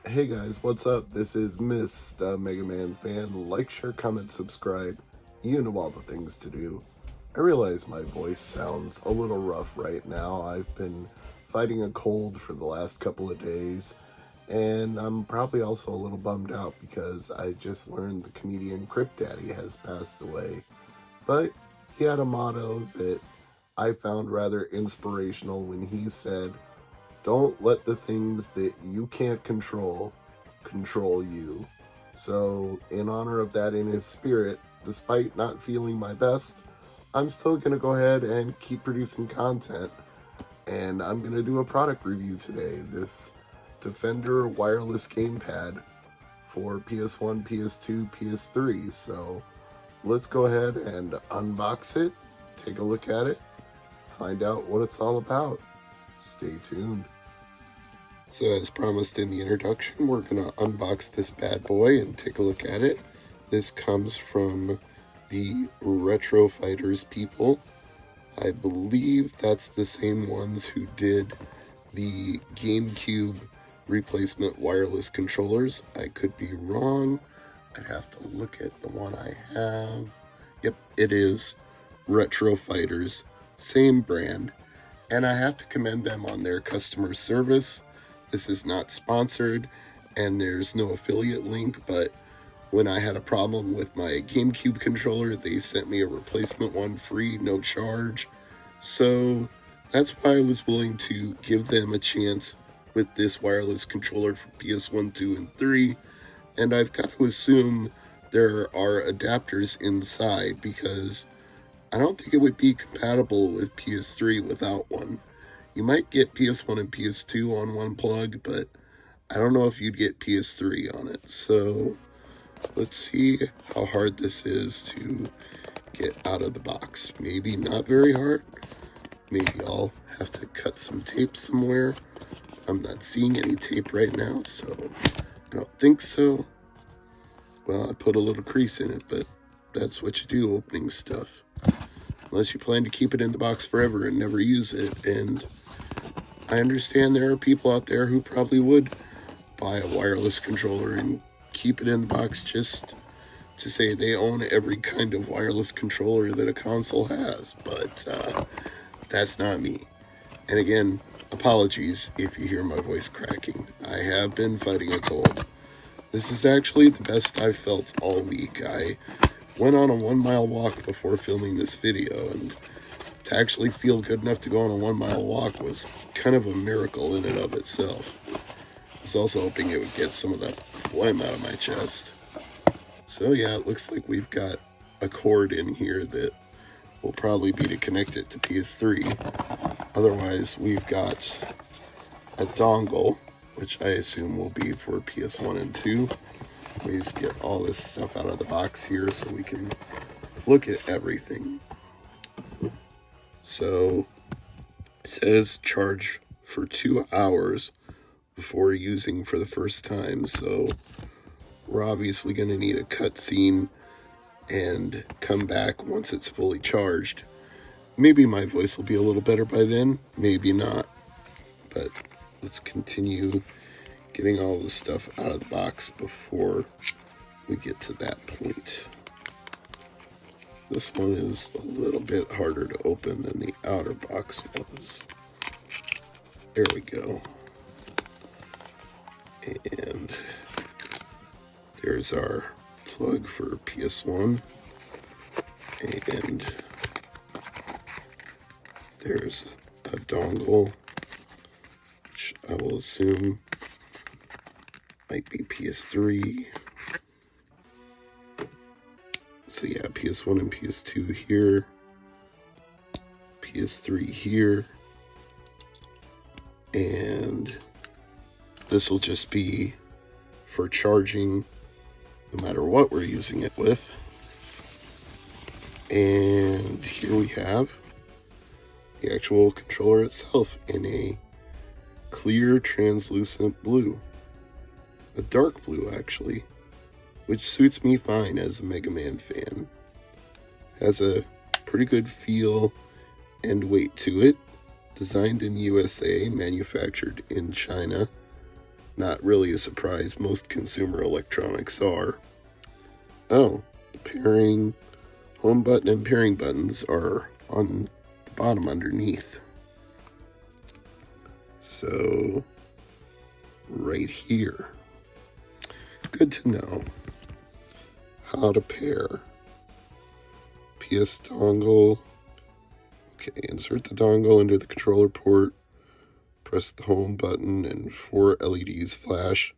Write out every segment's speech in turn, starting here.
Hey guys, what's up? This is Mr. MegaManFan. Like, share, comment, subscribe. You know all the things to do. I realize my voice sounds a little rough right now. I've been fighting a cold for the last couple of days, and I'm probably also a little bummed out because I just learned the comedian Crip Daddy has passed away. But he had a motto that I found rather inspirational when he said, don't let the things that you can't control you. So, in honor of that, in his spirit, despite not feeling my best, I'm still going to go ahead and keep producing content. And I'm going to do a product review today. This Defender wireless gamepad for PS1, PS2, PS3. So, let's go ahead and unbox it, take a look at it, find out what it's all about. Stay tuned. So as promised in the introduction, we're going to unbox this bad boy and take a look at it. This comes from the Retro Fighters people. I believe that's the same ones who did the GameCube replacement wireless controllers. I could be wrong. I'd have to look at the one I have. Yep, it is Retro Fighters, same brand. And I have to commend them on their customer service. This is not sponsored, and there's no affiliate link, but when I had a problem with my GameCube controller, they sent me a replacement one free, no charge. So that's why I was willing to give them a chance with this wireless controller for PS1, 2, and 3. And I've got to assume there are adapters inside because I don't think it would be compatible with PS3 without one. You might get PS1 and PS2 on one plug, but I don't know if you'd get PS3 on it. So let's see how hard this is to get out of the box. Maybe not very hard. Maybe I'll have to cut some tape somewhere. I'm not seeing any tape right now, so I don't think so. Well, I put a little crease in it, but that's what you do opening stuff. Unless you plan to keep it in the box forever and never use it. And I understand there are people out there who probably would buy a wireless controller and keep it in the box just to say they own every kind of wireless controller that a console has. But that's not me. And again, apologies if you hear my voice cracking. I have been fighting a cold. This is actually the best I've felt all week. I went on a 1-mile walk before filming this video, and to actually feel good enough to go on a 1-mile walk was kind of a miracle in and of itself. I was also hoping it would get some of that phlegm out of my chest. So yeah, it looks like we've got a cord in here that will probably be to connect it to PS3. Otherwise, we've got a dongle, which I assume will be for PS1 and 2. We just get all this stuff out of the box here so we can look at everything. So it says charge for 2 hours before using for the first time. So we're obviously going to need a cutscene and come back once it's fully charged. Maybe my voice will be a little better by then, maybe not. But let's continue getting all the stuff out of the box before we get to that point. This one is a little bit harder to open than the outer box was. There we go. And there's our plug for PS1. And there's a dongle, which I will assume might be PS3. So yeah, PS1 and PS2 here, PS3 here, and this will just be for charging no matter what we're using it with. And here we have the actual controller itself in a clear translucent blue, a dark blue actually, which suits me fine as a Mega Man fan. Has a pretty good feel and weight to it. Designed in USA, manufactured in China. Not really a surprise, most consumer electronics are. Oh, the pairing, home button and pairing buttons are on the bottom underneath. So, right here. Good to know. How to pair. PS dongle. Okay, insert the dongle into the controller port. Press the home button and 4 LEDs flash.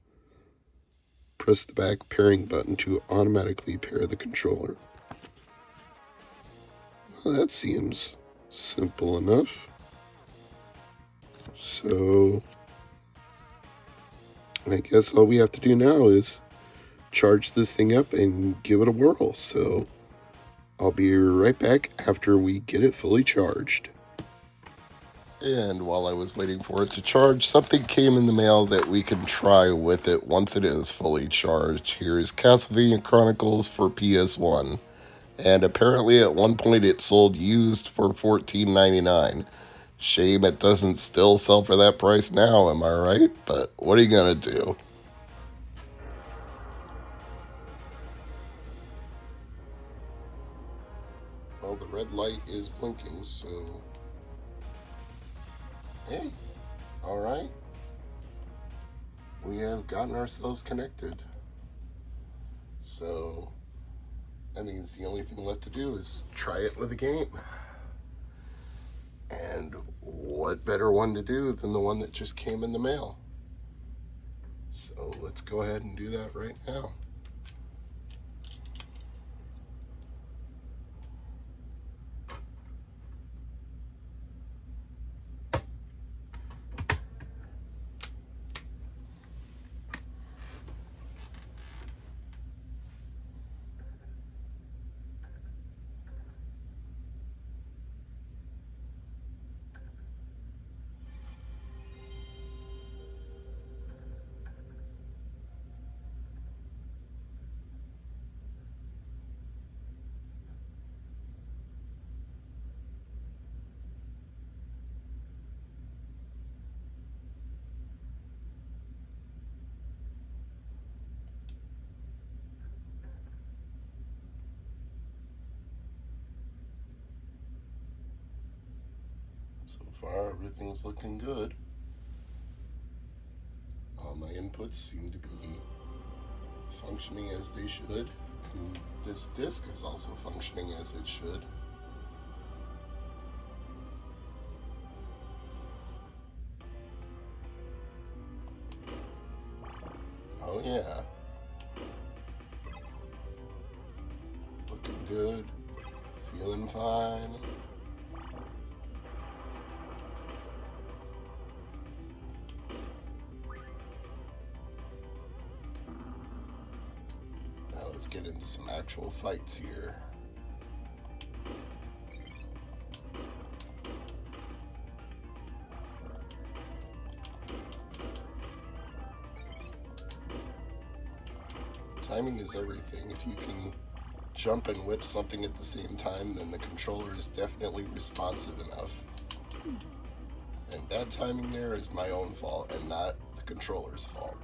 Press the back pairing button to automatically pair the controller. Well, that seems simple enough. So, I guess all we have to do now is charge this thing up and give it a whirl. So, I'll be right back after we get it fully charged. And while I was waiting for it to charge, something came in the mail that we can try with it once it is fully charged. Here's Castlevania Chronicles for PS1. And apparently at one point it sold used for $14.99. Shame it doesn't still sell for that price now, am I right? But what are you gonna do? Well, the red light is blinking, so... Hey, alright. We have gotten ourselves connected. So, that means the only thing left to do is try it with a game. And what better one to do than the one that just came in the mail? So let's go ahead and do that right now. So far, everything's looking good. All my inputs seem to be functioning as they should, and this disc is also functioning as it should. Oh yeah. Looking good. Feeling fine. Now let's get into some actual fights here. Timing is everything. If you can jump and whip something at the same time, then the controller is definitely responsive enough. And bad timing there is my own fault and not the controller's fault.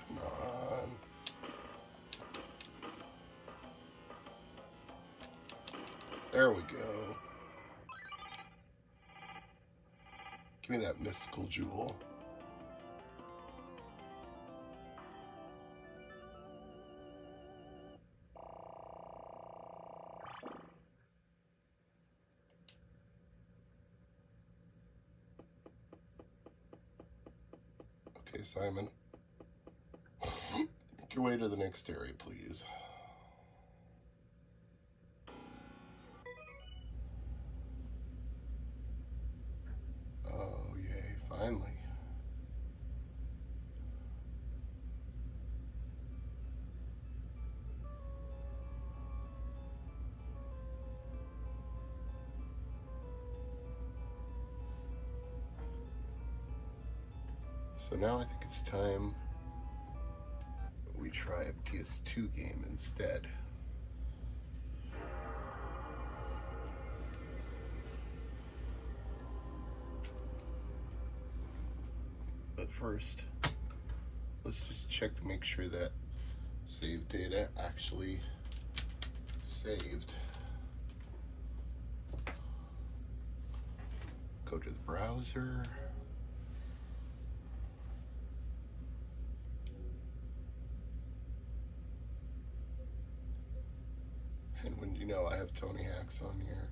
Come on. There we go. Give me that mystical jewel. Okay, Simon. Make your way to the next area, please. Oh, yay, finally. So now I think it's time we try a PS2 game instead. But first, let's just check to make sure that save data actually saved. Go to the browser. And when you know I have Tony Hacks on here.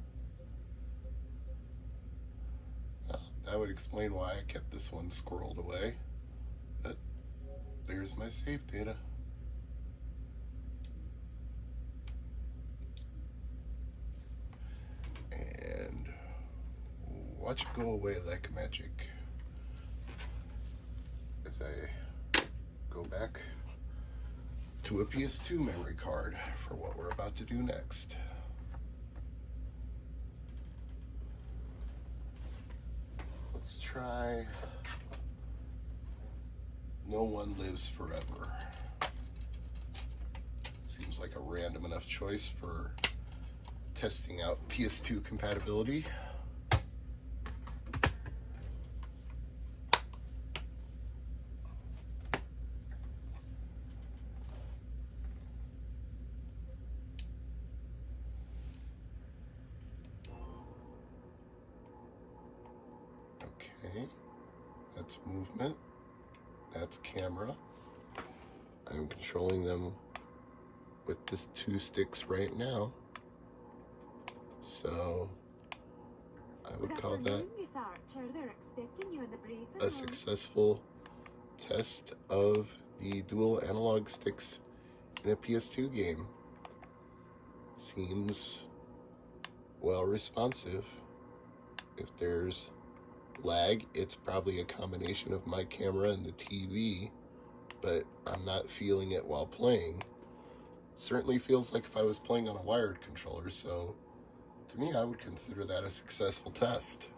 Well, that would explain why I kept this one squirreled away. But there's my save data. And watch it go away like magic as I go back to a PS2 memory card for what we're about to do next. Let's try No One Lives Forever. Seems like a random enough choice for testing out PS2 compatibility. Okay, that's movement, that's camera. I'm controlling them with the 2 sticks right now. So I would call that a successful test of the dual analog sticks in a PS2 game. Seems well responsive. If there's lag, it's probably a combination of my camera and the TV, but I'm not feeling it while playing. Certainly feels like if I was playing on a wired controller, so to me I would consider that a successful test.